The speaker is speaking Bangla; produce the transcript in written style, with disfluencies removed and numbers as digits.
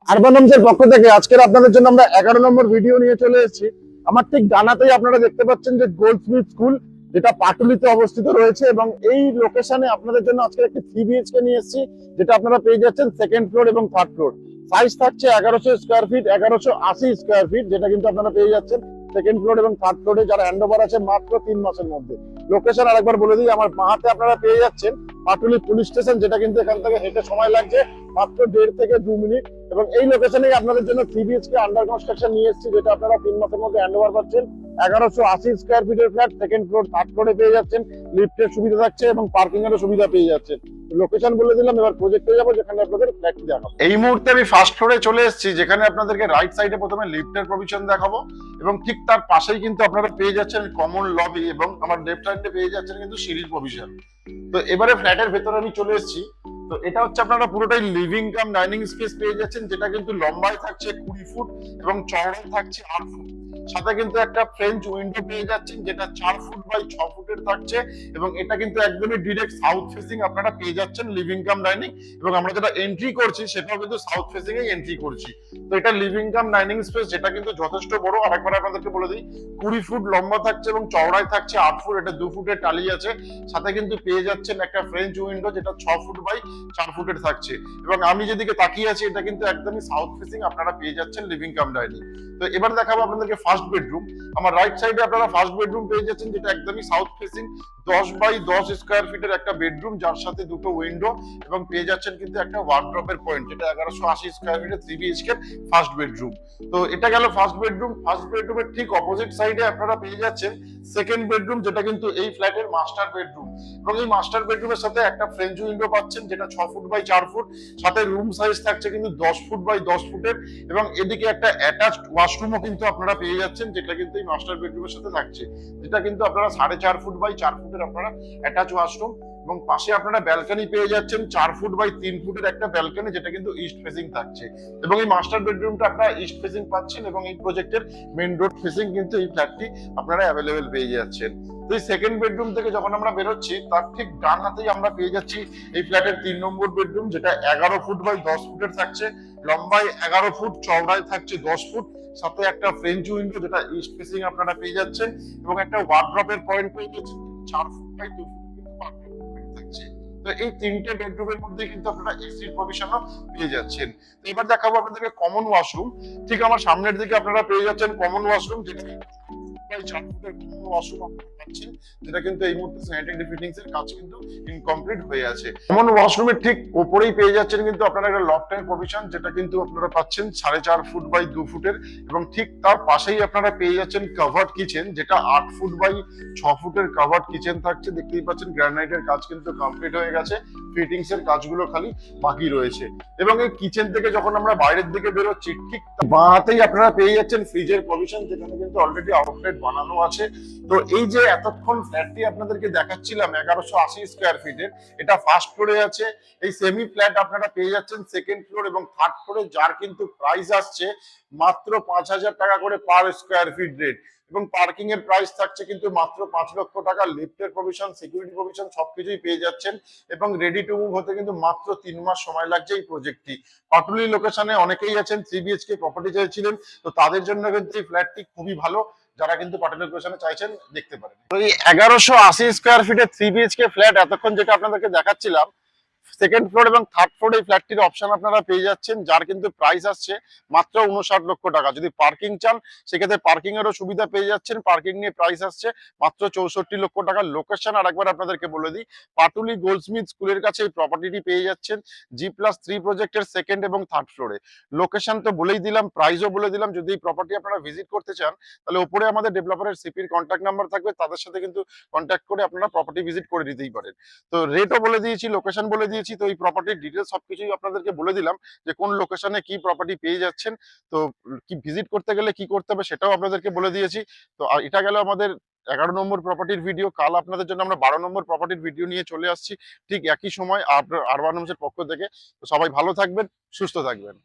আরবানমসের পক্ষ থেকে আজকের আপনাদের জন্য আমরা 11 নম্বর ভিডিও নিয়ে চলে এসেছি। আমার ঠিক ডানাতেই আপনারা দেখতে পাচ্ছেন যে গোল্ডস্মিথ স্কুল, যেটা পাটুলিতে অবস্থিত রয়েছে, এবং এই লোকেশনে আপনাদের জন্য আজকে একটি 3 বিএইচকে নিয়ে এসেছি, যেটা আপনারা পেয়ে যাচ্ছেন সেকেন্ড ফ্লোর এবং থার্ড ফ্লোর। সাইজ থাকছে 1100 স্কোয়ার ফিট, 1180 স্কোয়ার ফিট, যেটা কিন্তু আপনারা পেয়ে যাচ্ছেন সেকেন্ড ফ্লোর এবং থার্ড ফ্লোরে, যারা হ্যান্ডওভার আছে মাত্র 3 মাসের মধ্যে। লোকেশন আরেকবার বলে দিই, আমার বাঁ হাতে আপনারা পেয়ে যাচ্ছেন পাটুলি পুলিশ স্টেশন, যেটা কিন্তু এখান থেকে হেঁটে সময় লাগছে মাত্র 1.5 থেকে 2 মিনিট। এবং এই লোকেশনেই আপনাদের জন্য 3 বিএইচকে আন্ডার কনস্ট্রাকশন নিয়ে এসেছি, যেটা আপনারা 3 মাসের মধ্যে হ্যান্ডওভার পাচ্ছেন। 1180 স্কোয়ার ফিটের ফ্ল্যাট, সেকেন্ড ফ্লোর থার্ড ফ্লোরে পেয়ে যাচ্ছেন, লিফটের সুবিধা থাকছে এবং পার্কিং এরও সুবিধা পেয়ে যাচ্ছেন। লোকেশন বলে দিলাম, এবার প্রজেক্টে যাবো যেখানে আপনাদের ফ্ল্যাটটি দেখাবো। এই মুহূর্তে আমি ফার্স্ট ফ্লোরে চলে এসেছি, যেখানে আপনাদেরকে রাইট সাইডে প্রথমে লিফটের প্রভিশন দেখাবো, এবং ঠিক তার পাশেই কিন্তু আপনারা পেয়ে যাচ্ছেন কমন লবি, এবং আমার লেফট সাইডে পেয়ে যাচ্ছেন কিন্তু সিঁড়ির প্রভিশন। তো এবারে ফ্ল্যাটের ভেতরে আমি চলে এসেছি। তো এটা হচ্ছে আপনারা পুরোটাই লিভিং কাম ডাইনিং স্পেস পেয়ে যাচ্ছেন, যেটা কিন্তু লম্বায় থাকছে 20 ফুট এবং চওড়ায় থাকছে 8 ফুট। সাথে কিন্তু একটা ফ্রেঞ্চ উইন্ডো পেয়ে যাচ্ছেন, যেটা 4 ফুট বাই 6 ফুটের থাকছে, এবং এটা কিন্তু একদমই ডিরেক্ট সাউথ ফেসিং আপনারা পেয়ে যাচ্ছেন লিভিং কাম ডাইনিং। এবং আমরা যেটা এন্ট্রি করছি সেটাও কিন্তু সাউথ ফেসিং এ এন্ট্রি করছি। তো এটা লিভিং কাম ডাইনিং স্পেস, যেটা কিন্তু যথেষ্ট বড়। আরেকবার আপনাদেরকে বলে দিই, 20 ফুট লম্বা থাকছে এবং চওড়ায় থাকছে 8 ফুট। এটা 2 ফুটের টালি আছে। সাথে কিন্তু পেয়ে যাচ্ছেন একটা ফ্রেঞ্চ উইন্ডো, যেটা 6 ফুট বাই 4 ফুটের থাকছে। এবং আমি যেদিকে তাকিয়ে আছি এটা কিন্তু একদমই সাউথ ফেসিং আপনারা পেয়ে যাচ্ছেন লিভিং কাম ডাইনিং। তো এবার দেখাবো আপনাদেরকে ফার্স্ট বেডরুম। আমার রাইট সাইডে আপনারা ফার্স্ট বেডরুম পেয়ে যাচ্ছেন, যেটা একদমই সাউথ ফেসিং 10 বাই 10 স্কোয়ার ফিটের একটা বেডরুম, যার সাথে দুটো উইন্ডো, এবং পেয়ে যাচ্ছেন কিন্তু একটা ওয়ার্ড্রপের পয়েন্ট, যেটা 1180 স্কোয়ার ফিটের 3 বিএইচকে ফার্স্ট বেডরুম। তো এটা গেল ফার্স্ট বেডরুম। ফার্স্ট বেডরুমের ঠিক অপোজিট সাইডে আপনারা পেয়ে যাচ্ছেন সেকেন্ড বেডরুম, যেটা কিন্তু এই ফ্ল্যাটের মাস্টার বেডরুম। এবং এই মাস্টার বেডরুমের সাথে একটা ফ্রেঞ্চ উইন্ডো পাচ্ছেন, যেটা 6 ফুট বাই 4 ফুট। সাথে রুম সাইজ থাকছে কিন্তু 10 ফুট বাই 10 ফুটের, এবং এদিকে একটা অ্যাটাচড ওয়াশরুমও কিন্তু আপনারা পেয়ে যাচ্ছেন, যেটা কিন্তু এই মাস্টার বেডরুমের সাথে থাকছে, যেটা কিন্তু আপনারা 4.5 ফুট বাই 4 ফুটের আপনারা অ্যাটাচ ওয়াশরুম। এবং পাশে আপনারা ব্যালকনি পেয়ে যাচ্ছেন 4 ফুট বাই 3 ফুটের একটা ব্যালকনি, যেটা কিন্তু ইস্ট ফেসিং থাকছে। এবং এই মাস্টার বেডরুমটা আপনারা ইস্ট ফেসিং পাচ্ছেন, এবং এই প্রজেক্টের মেইন রোড ফেসিং কিন্তু এই ফ্ল্যাটটি আপনারা অ্যাভেলেবেল পেয়ে যাচ্ছেন। তো এই সেকেন্ড বেডরুম থেকে যখন আমরা বেরোচ্ছি, তার ঠিক ডান হাতেই আমরা পেয়ে যাচ্ছি এই ফ্ল্যাটের 3 নম্বর বেডরুম, যেটা 11 ফুট বাই 10 ফুটের থাকছে। লম্বায় 11 ফুট, চওড়ায় থাকছে 10 ফুট। সাথে একটা ফ্রেঞ্চ উইন্ডো, যেটা ইস্ট ফেসিং আপনারা পেয়ে যাচ্ছেন, এবং একটা ওয়ার্ড্রপের পয়েন্ট পেয়ে যাচ্ছেন 4 ফুট বাই 2 ফুট কিন্তু থাকছে। তো এই তিনটে বেডরুমের মধ্যে কিন্তু আপনারা এসির প্রভিশনও পেয়ে যাচ্ছেন। তো এবার দেখাবো আপনাদেরকে কমন ওয়াশরুম। ঠিক আমার সামনের দিকে আপনারা পেয়ে যাচ্ছেন কমন ওয়াশরুম, যেটা 4 ফুটের কমন ওয়াশরুম আপনারা পাচ্ছেন, যেটা কিন্তু এই মুহূর্তে স্যানিটারি ফিটিংস এর কাজ কিন্তু ইনকমপ্লিট হয়ে আছে। কমন ওয়াশরুমের ঠিক উপরেই পেয়ে যাচ্ছেন কিন্তু আপনারা একটা লফটের প্রভিশন, যেটা কিন্তু আপনারা পাচ্ছেন 4.5 ফুট বাই 2 ফুটের, এবং ঠিক তার পাশেই আপনারা পেয়ে যাচ্ছেন কভার্ড কিচেন, যেটা 8 ফুট বাই 6 ফুটের কভার্ড কিচেন থাকছে। দেখতেই পাচ্ছেন গ্রানাইটের কাজ কিন্তু কমপ্লিট হয়ে গেছে, ফিটিংস এর কাজগুলো খালি বাকি রয়েছে। এবং এই কিচেন থেকে যখন আমরা বাইরের দিকে বেরোচ্ছি, ঠিক বাঁ হাতেই আপনারা পেয়ে যাচ্ছেন ফ্রিজের প্রভিশন, যেখানে কিন্তু অলরেডি আউটলেট বানানো আছে। তো এই যে এতক্ষণ ফ্ল্যাটটি আপনাদেরকে দেখাচ্ছিলাম 1180 স্কোয়ার ফিটের, এটা ফার্স্ট ফ্লোরে আছে। এই সেমি ফ্ল্যাট আপনারা পেয়ে যাচ্ছেন সেকেন্ড ফ্লোর এবং থার্ড ফ্লোরে, যার কিন্তু প্রাইস আসছে মাত্র 5,000 টাকা করে পার স্কোয়ার ফিট রেট। এবং পার্কিং এর প্রাইস থাকছে কিন্তু মাত্র 5 লক্ষ টাকা। লিফটের প্রভিশন, সিকিউরিটি প্রভিশন সবকিছুই পেয়ে যাচ্ছেন, এবং রেডি টু মুভ হতে কিন্তু মাত্র 3 মাস সময় লাগছে এই প্রজেক্টটি। পাটুলি লোকেশনে অনেকেই আছেন 3 বিএইচকে প্রপার্টি চাইছিলেন, তো তাদের জন্য কিন্তু এই ফ্ল্যাটটি খুবই ভালো। যারা কিন্তু পাটুলি লোকেশনে চাইছেন দেখতে পারেন। তো এই 1180 স্কোয়ার ফিটের 3 বিএইচকে ফ্ল্যাট এতক্ষণ যেটা আপনাদেরকে দেখাচ্ছিলাম, সেকেন্ড ফ্লোর এবং থার্ড ফ্লোর এই ফ্ল্যাটটির অপশন আপনারা পেয়ে যাচ্ছেন, যার কিন্তু প্রাইস আসছে মাত্র 59 লক্ষ টাকা। যদি পার্কিং চান সেক্ষেত্রে পার্কিং এরও সুবিধা পেয়ে যাচ্ছেন, পার্কিং নিয়ে প্রাইস আসছে মাত্র 64 লক্ষ টাকা। লোকেশন আরেকবার আপনাদেরকে বলে দিই, পাটুলি গোল্ডস্মিথ স্কুলের কাছে এই প্রপার্টিটি পেয়ে যাচ্ছেন G+3 প্রজেক্টের সেকেন্ড এবং থার্ড ফ্লোরে। লোকেশন তো বলেই দিলাম, প্রাইসও বলে দিলাম। যদি এই প্রপার্টি আপনারা ভিজিট করতে চান, তাহলে উপরে আমাদের ডেভেলপারের সিপির কন্ট্যাক্ট নাম্বার থাকবে, তাদের সাথে কিন্তু কন্ট্যাক্ট করে আপনারা প্রপার্টি ভিজিট করে নিতেই পারেন। তো রেটও বলে দিয়েছি, লোকেশন বলে দিয়েছি। তো এই প্রপার্টির ডিটেইলস সবকিছুই আপনাদেরকে বলে দিলাম, যে কোন লোকেশনে কি প্রপার্টি পেয়ে যাচ্ছেন, তো কি ভিজিট করতে গেলে কি করতে হবে সেটাও আপনাদেরকে বলে দিয়েছি। তো এটা গেল আমাদের 11 নম্বর প্রপার্টির ভিডিও। কাল আপনাদের জন্য আমরা 12 নম্বর প্রপার্টির ভিডিও নিয়ে চলে আসছি, ঠিক একই সময় আরবান হোমসের পক্ষ থেকে। তো সবাই ভালো থাকবেন, সুস্থ থাকবেন।